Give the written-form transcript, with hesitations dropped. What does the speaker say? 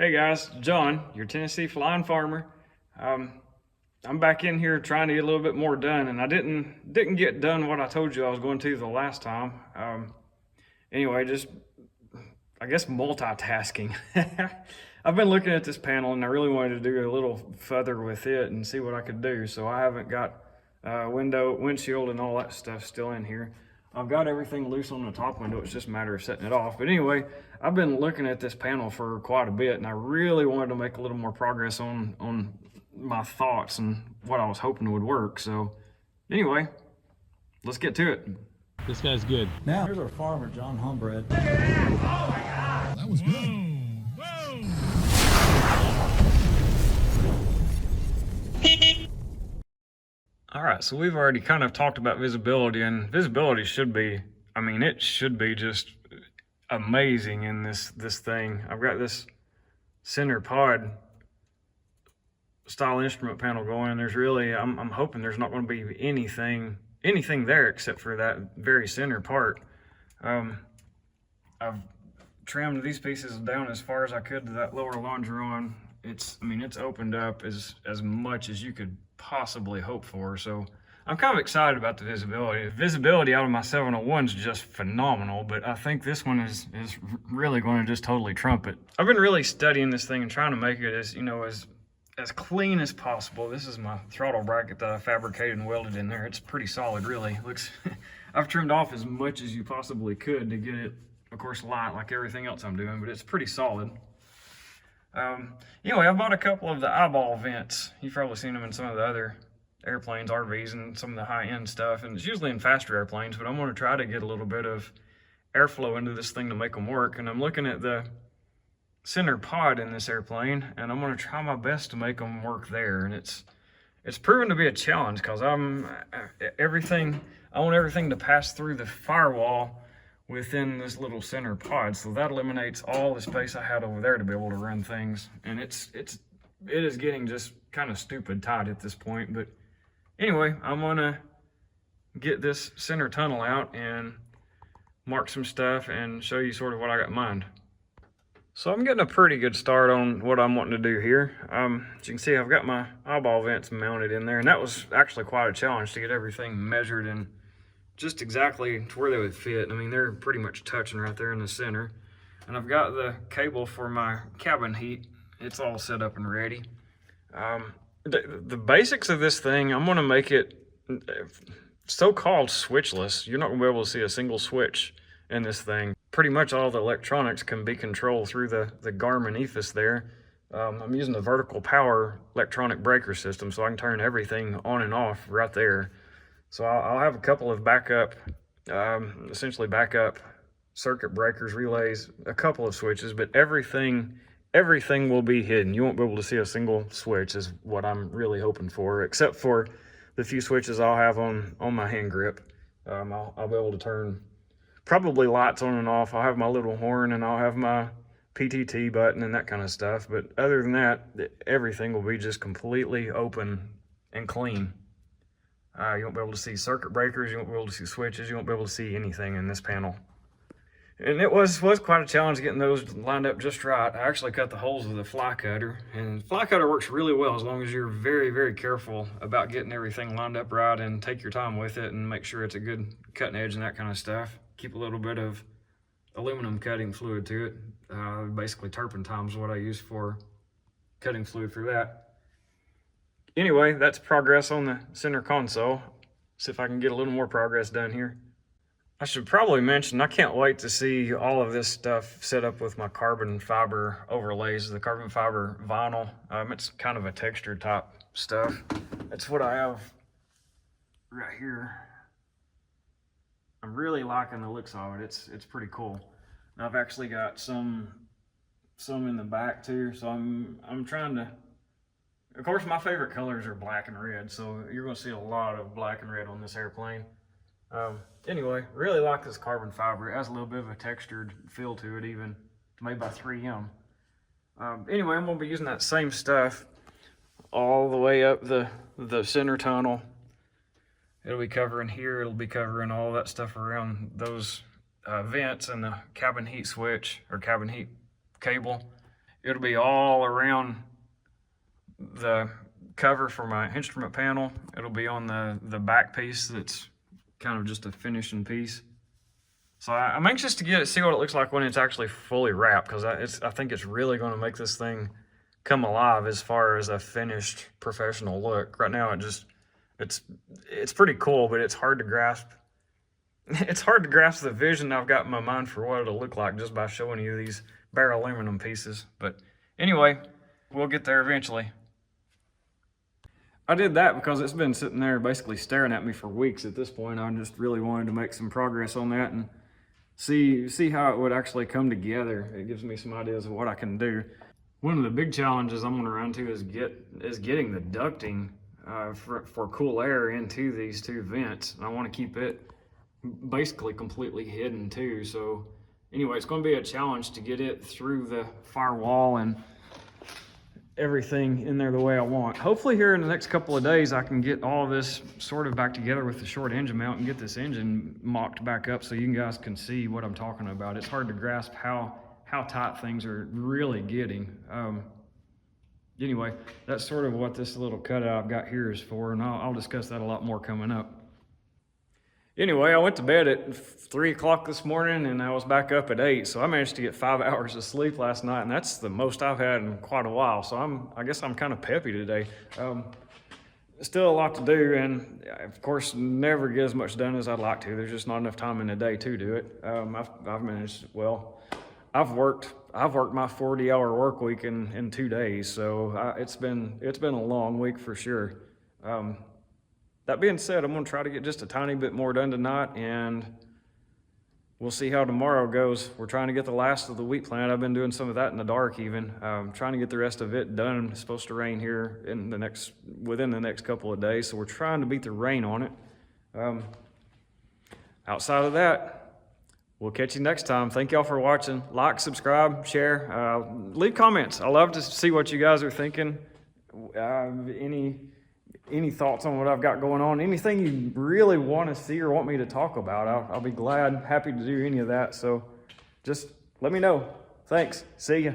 Hey guys, John, your Tennessee flying farmer. I'm back in here trying to get a little bit more done, and I didn't get done what I told you I was going to the last time. Anyway, just I guess multitasking. I've been looking at this panel, and I really wanted to do a little further with it and see what I could do. So I haven't got windshield, and all that stuff still in here. I've got everything loose on the top window. It's just a matter of setting it off. But anyway, I've been looking at this panel for quite a bit, and I really wanted to make a little more progress on my thoughts and what I was hoping would work. So anyway, let's get to it. This guy's good. Now, here's our farmer, John Homebred. Look at that! Oh my God! That was good. All right, so we've already kind of talked about visibility, and visibility should be, I mean, it should be just amazing in this thing. I've got this center pod style instrument panel going. There's really, I'm hoping there's not going to be anything there except for that very center part. I've trimmed these pieces down as far as I could to that lower longeron. It's opened up as much as you could possibly hope for. So I'm kind of excited about the visibility. The visibility out of my 701 is just phenomenal, but I think this one is really going to just totally trump it. I've been really studying this thing and trying to make it as clean as possible. This is my throttle bracket that I fabricated and welded in there. It's pretty solid, really. It looks, I've trimmed off as much as you possibly could to get it, of course, light like everything else I'm doing, but it's pretty solid. Anyway, I bought a couple of the eyeball vents. You've probably seen them in some of the other airplanes, RVs, and some of the high-end stuff, and it's usually in faster airplanes, but I'm going to try to get a little bit of airflow into this thing to make them work. And I'm looking at the center pod in this airplane, and I'm going to try my best to make them work there. And it's proven to be a challenge because I want everything to pass through the firewall within this little center pod, so that eliminates all the space I had over there to be able to run things. And it is getting just kind of stupid tight at this point. But anyway, I'm gonna get this center tunnel out and mark some stuff and show you sort of what I got in mind. So I'm getting a pretty good start on what I'm wanting to do here. As you can see, I've got my eyeball vents mounted in there, and that was actually quite a challenge to get everything measured and just exactly to where they would fit. I mean, they're pretty much touching right there in the center. And I've got the cable for my cabin heat. It's all set up and ready. The basics of this thing, I'm gonna make it so-called switchless. You're not gonna be able to see a single switch in this thing. Pretty much all the electronics can be controlled through the Garmin ethos there. I'm using the vertical power electronic breaker system, so I can turn everything on and off right there. So I'll have a couple of backup, essentially backup circuit breakers, relays, a couple of switches, but everything will be hidden. You won't be able to see a single switch is what I'm really hoping for, except for the few switches I'll have on my hand grip. I'll be able to turn probably lights on and off. I'll have my little horn, and I'll have my PTT button and that kind of stuff. But other than that, everything will be just completely open and clean. You won't be able to see circuit breakers, you won't be able to see switches, you won't be able to see anything in this panel. And it was quite a challenge getting those lined up just right. I actually cut the holes with a fly cutter, and fly cutter works really well as long as you're very, very careful about getting everything lined up right and take your time with it and make sure it's a good cutting edge and that kind of stuff. Keep a little bit of aluminum cutting fluid to it. Basically turpentine is what I use for cutting fluid for that. Anyway, that's progress on the center console. See if I can get a little more progress done here. I should probably mention, I can't wait to see all of this stuff set up with my carbon fiber overlays, the carbon fiber vinyl. It's kind of a texture type stuff. That's what I have right here. I'm really liking the looks of it. It's pretty cool. And I've actually got some in the back too, so I'm trying to. Of course, my favorite colors are black and red, so you're going to see a lot of black and red on this airplane. Anyway, really like this carbon fiber. It has a little bit of a textured feel to it, even made by 3M. Anyway, I'm going to be using that same stuff all the way up the center tunnel. It'll be covering here. It'll be covering all that stuff around those vents and the cabin heat switch or cabin heat cable. It'll be all around the cover for my instrument panel. It'll be on the back piece that's kind of just a finishing piece. So I'm anxious to see what it looks like when it's actually fully wrapped, because I think it's really going to make this thing come alive as far as a finished professional look. Right now, it's pretty cool, but it's hard to grasp. It's hard to grasp the vision I've got in my mind for what it'll look like just by showing you these bare aluminum pieces. But anyway, we'll get there eventually. I did that because it's been sitting there basically staring at me for weeks at this point. I just really wanted to make some progress on that and see how it would actually come together. It gives me some ideas of what I can do. One of the big challenges I'm going to run into is getting the ducting for cool air into these two vents. And I want to keep it basically completely hidden too. So anyway, it's going to be a challenge to get it through the firewall and everything in there the way I want. Hopefully here in the next couple of days I can get all of this sort of back together with the short engine mount and get this engine mocked back up so you guys can see what I'm talking about. It's hard to grasp how tight things are really getting. Anyway, that's sort of what this little cutout I've got here is for, and I'll discuss that a lot more coming up. Anyway, I went to bed at 3 o'clock this morning and I was back up at 8, so I managed to get 5 hours of sleep last night, and that's the most I've had in quite a while, so I guess I'm kind of peppy today. Still a lot to do, and of course never get as much done as I'd like to. There's just not enough time in the day to do it. I've managed, well, I've worked my 40-hour work week in 2 days, so it's been a long week for sure. That being said, I'm going to try to get just a tiny bit more done tonight, and we'll see how tomorrow goes. We're trying to get the last of the wheat plant. I've been doing some of that in the dark even. Trying to get the rest of it done. It's supposed to rain here within the next couple of days, so we're trying to beat the rain on it. Outside of that, we'll catch you next time. Thank y'all for watching. Like, subscribe, share, leave comments. I love to see what you guys are thinking. Any thoughts on what I've got going on, anything you really want to see or want me to talk about, I'll be happy to do any of that. So just let me know. Thanks. See ya.